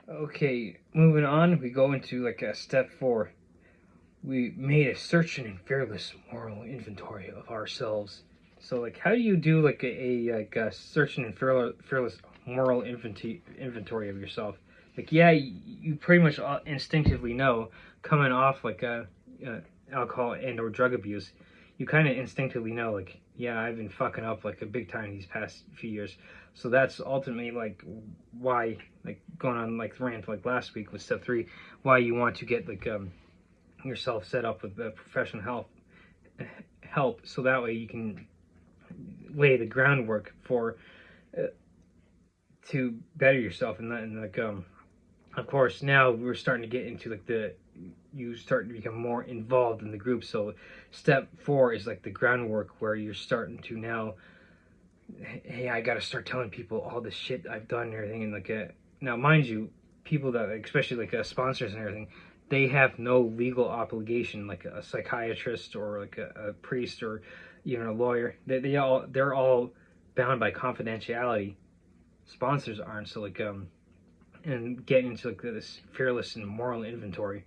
Okay, moving on, we go into like a step 4. We made a searching and fearless moral inventory of ourselves. So, like, how do you do like a searching and fearless moral inventory of yourself? Like, yeah, you pretty much instinctively know coming off like a alcohol and or drug abuse. You kind of instinctively know, like, yeah, I've been fucking up like a big time these past few years. So that's ultimately like why, like, going on like rant like last week with step 3, why you want to get like yourself set up with professional help, so that way you can lay the groundwork for uh, to better yourself. And like of course now we're starting to get into like the you start to become more involved in the group. So step 4 is like the groundwork where you're starting to now, hey, I gotta start telling people all this shit I've done and everything. And like now mind you, people that, especially like sponsors and everything, they have no legal obligation, like a psychiatrist or like a priest or even a lawyer. They're all bound by confidentiality. Sponsors aren't. So like and getting into like this fearless and moral inventory.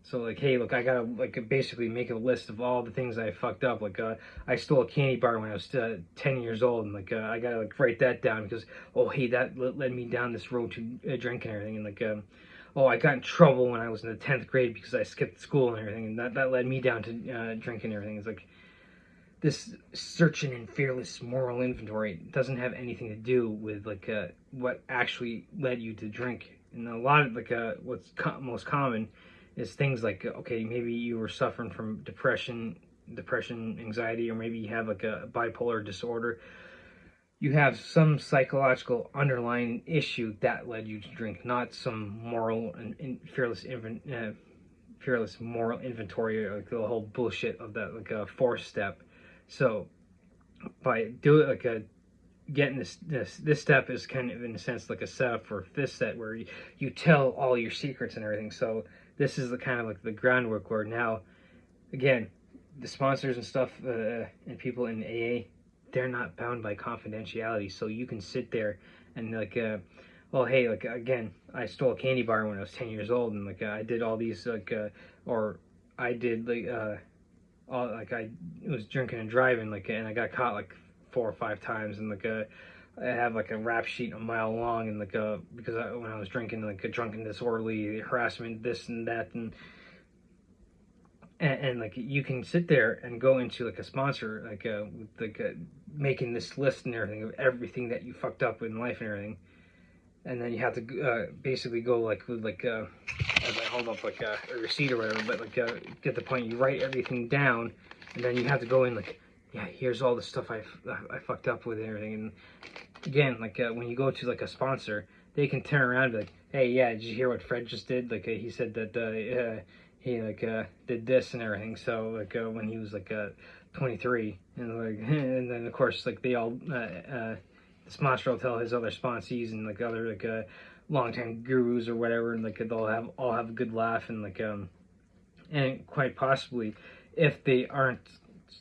So like, hey, look, I gotta like basically make a list of all the things I fucked up. Like, I stole a candy bar when I was 10 years old, and like, I gotta like write that down because, oh, hey, that led me down this road to drinking and everything. And like, oh, I got in trouble when I was in the 10th grade because I skipped school and everything, and that led me down to drinking and everything. It's like this searching and fearless moral inventory doesn't have anything to do with like what actually led you to drink. And a lot of like what's most common is things like okay, maybe you were suffering from depression, anxiety, or maybe you have like a bipolar disorder. You have some psychological underlying issue that led you to drink, not some moral and fearless moral inventory, or like the whole bullshit of that like a 4th step. So by doing like a getting this step is kind of in a sense like a setup for 5th step where you tell all your secrets and everything. So this is the kind of like the groundwork where now again the sponsors and stuff and people in AA, they're not bound by confidentiality. So you can sit there and like well, hey, like again, I stole a candy bar when I was 10 years old, and like I did all these like or I did like all like I was drinking and driving, like, and I got caught like 4 or 5 times, and like I have like a rap sheet a mile long, and like because when I was drinking, like a drunken disorderly harassment, this and that, and like you can sit there and go into like a sponsor with like making this list and everything of everything that you fucked up in life and everything, and then you have to basically go like with like as I hold up like a receipt or whatever, but like get the point. You write everything down, and then you have to go in like, yeah, here's all the stuff I fucked up with and everything. And again, like when you go to like a sponsor, they can turn around and be like, hey, yeah, did you hear what Fred just did? Like he said that he like did this and everything. So like when he was like 23, and like and then of course like they all the sponsor will tell his other sponsees and like other like longtime gurus or whatever, and like they'll all have a good laugh, and like and quite possibly if they aren't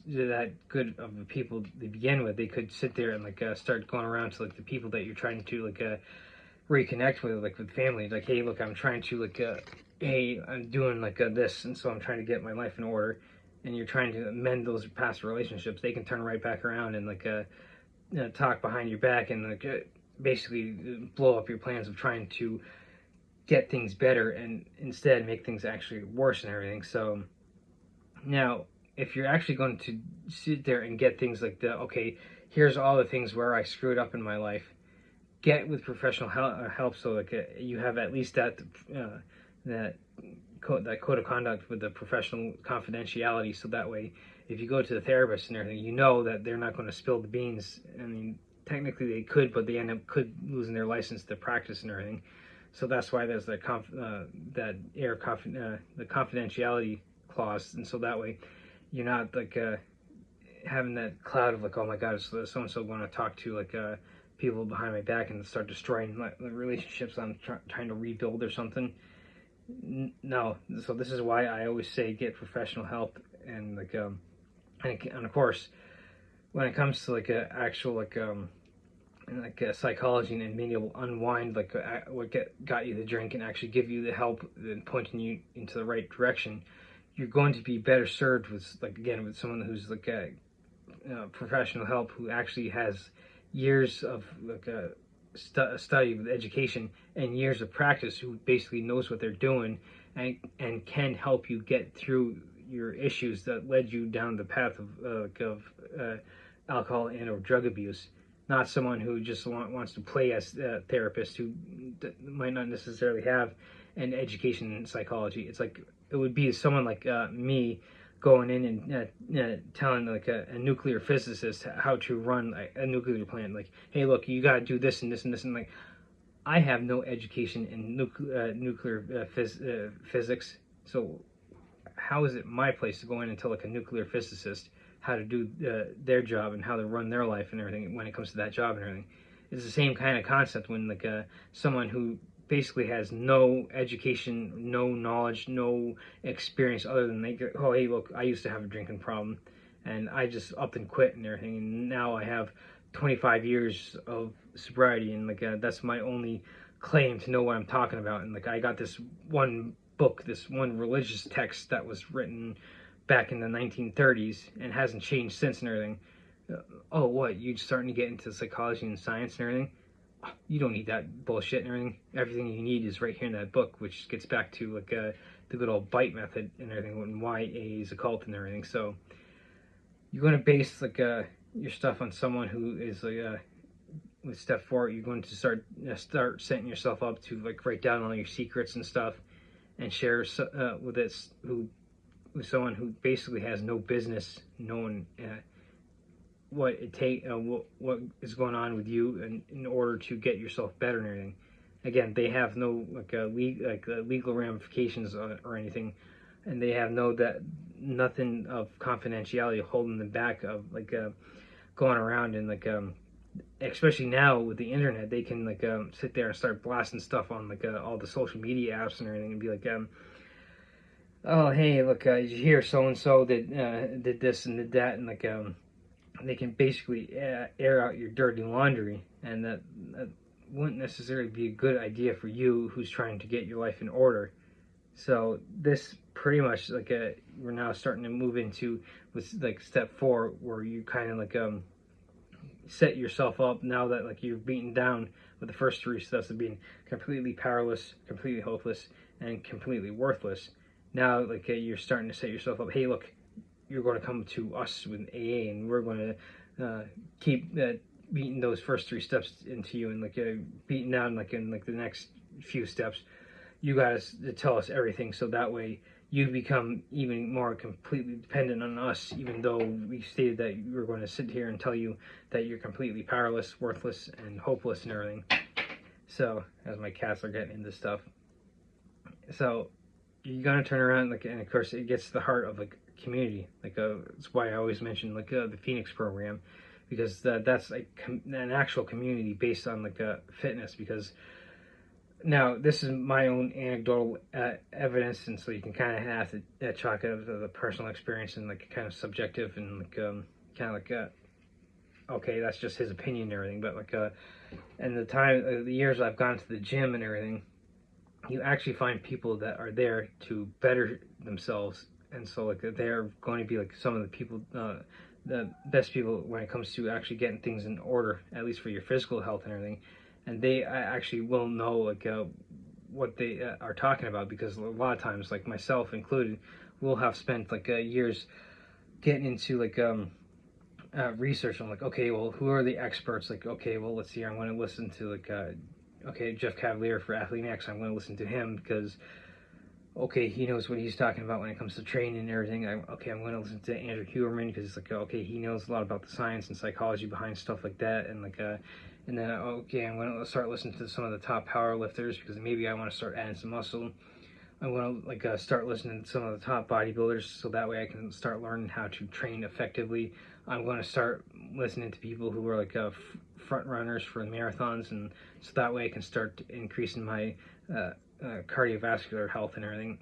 that good of the people to begin with, they could sit there and like start going around to like the people that you're trying to like reconnect with, like with family, like, hey, look, I'm trying to like hey, I'm doing like this, and so I'm trying to get my life in order, and you're trying to mend those past relationships. They can turn right back around and like talk behind your back and like basically blow up your plans of trying to get things better and instead make things actually worse and everything. So now, if you're actually going to sit there and get things like the okay, here's all the things where I screwed up in my life, get with professional help, so like you have at least that that code of conduct with the professional confidentiality. So that way, if you go to the therapist and everything, you know that they're not going to spill the beans. I mean, technically they could, but they end up losing their license to practice and everything. So that's why there's the confidentiality clause, and so that way you're not like having that cloud of like, oh my god, is so and so going to talk to like people behind my back and start destroying the relationships I'm trying to rebuild or something. No, so this is why I always say get professional help, and like and of course when it comes to like a actual like and like psychology and being able to unwind like what got you the drink and actually give you the help and pointing you into the right direction, you're going to be better served with like again with someone who's like a professional help who actually has years of like a study with education and years of practice, who basically knows what they're doing and can help you get through your issues that led you down the path of alcohol and or drug abuse. Not someone who just wants to play as a therapist who might not necessarily have an education in psychology. It's like it would be someone like me going in and telling like a nuclear physicist how to run a nuclear plant. Like, hey, look, you got to do this and this and this, and like, I have no education in nuclear physics, so how is it my place to go in and tell like a nuclear physicist how to do their job and how to run their life and everything when it comes to that job and everything? It's the same kind of concept when like someone who basically has no education, no knowledge, no experience other than they go, oh hey look, I used to have a drinking problem and I just upped and quit and everything, and now I have 25 years of sobriety and like that's my only claim to know what I'm talking about. And like I got this one book, this one religious text that was written back in the 1930s and hasn't changed since and everything. Oh, what? You starting to get into psychology and science and everything? You don't need that bullshit and everything. Everything you need is right here in that book, which gets back to like the good old bite method and everything, and why AA is a cult and everything. So you're going to base like your stuff on someone who is like with step 4. You're going to start setting yourself up to like write down all your secrets and stuff and share with this with someone who basically has no business knowing what it what is going on with you in order to get yourself better and everything. Again, they have no like legal ramifications or anything, and they have nothing of confidentiality holding them back of like going around and like especially now with the internet, they can like sit there and start blasting stuff on like all the social media apps and everything and be like oh hey look, did you hear so and so did this and did that, and like they can basically air out your dirty laundry, and that wouldn't necessarily be a good idea for you who's trying to get your life in order. So this pretty much like we're now starting to move into with like step 4, where you kind of like set yourself up now that like you've beaten down with the first 3 steps of being completely powerless, completely hopeless, and completely worthless. Now like you're starting to set yourself up. Hey, look, you're going to come to us with AA, and we're going to keep beating those first 3 steps into you, and like beating down like in like the next few steps. You guys to tell us everything, so that way you become even more completely dependent on us, even though we stated that we're going to sit here and tell you that you're completely powerless, worthless, and hopeless and everything. So, as my cats are getting into stuff. So, you're going to turn around, like, and of course it gets to the heart of like community. Like, that's why I always mention like the Phoenix program, because that's like an actual community based on like fitness. Because now, this is my own anecdotal evidence, and so you can kind of have to chalk it up to the personal experience and like kind of subjective and like kind of like okay, that's just his opinion and everything. But like and the years I've gone to the gym and everything, you actually find people that are there to better themselves, and so like they're going to be like some of the people. The best people when it comes to actually getting things in order, at least for your physical health and everything. And they actually will know like what they are talking about, because a lot of times, like myself included, will have spent like years getting into like research on like, okay, well, who are the experts? Like, okay, well, let's see, I'm going to listen to like okay, Jeff Cavalier for Athlete X. I'm going to listen to him because okay, he knows what he's talking about when it comes to training and everything. I'm going to listen to Andrew Huberman because it's like, okay, he knows a lot about the science and psychology behind stuff like that, and like and then okay, I'm going to start listening to some of the top power lifters because maybe I want to start adding some muscle. I'm going to like start listening to some of the top bodybuilders, so that way I can start learning how to train effectively. I'm going to start listening to people who are like front runners for marathons, and so that way I can start increasing my cardiovascular health and everything.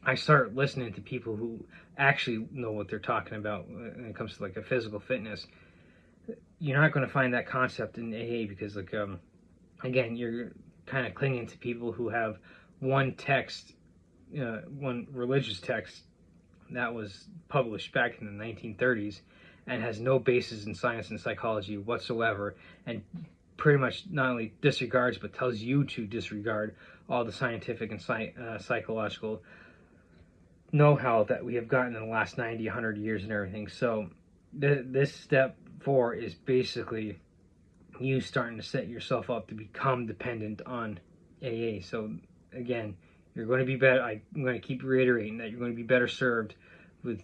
I start listening to people who actually know what they're talking about when it comes to like a physical fitness. you're not going to find that concept in AA, because like again, you're kind of clinging to people who have one text, one religious text that was published back in the 1930s and has no basis in science and psychology whatsoever, and pretty much not only disregards but tells you to disregard all the scientific and psychological know-how that we have gotten in the last 90, 100 years and everything. So this step 4 is basically you starting to set yourself up to become dependent on AA. So again, you're going to be better. I'm going to keep reiterating that you're going to be better served with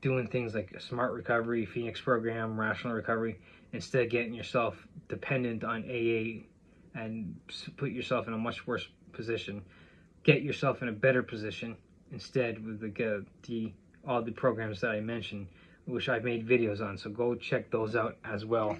doing things like a smart recovery, Phoenix program, rational recovery, instead of getting yourself dependent on AA and put yourself in a much worse position. Get yourself in a better position instead with all the programs that I mentioned, which I've made videos on. So go check those out as well.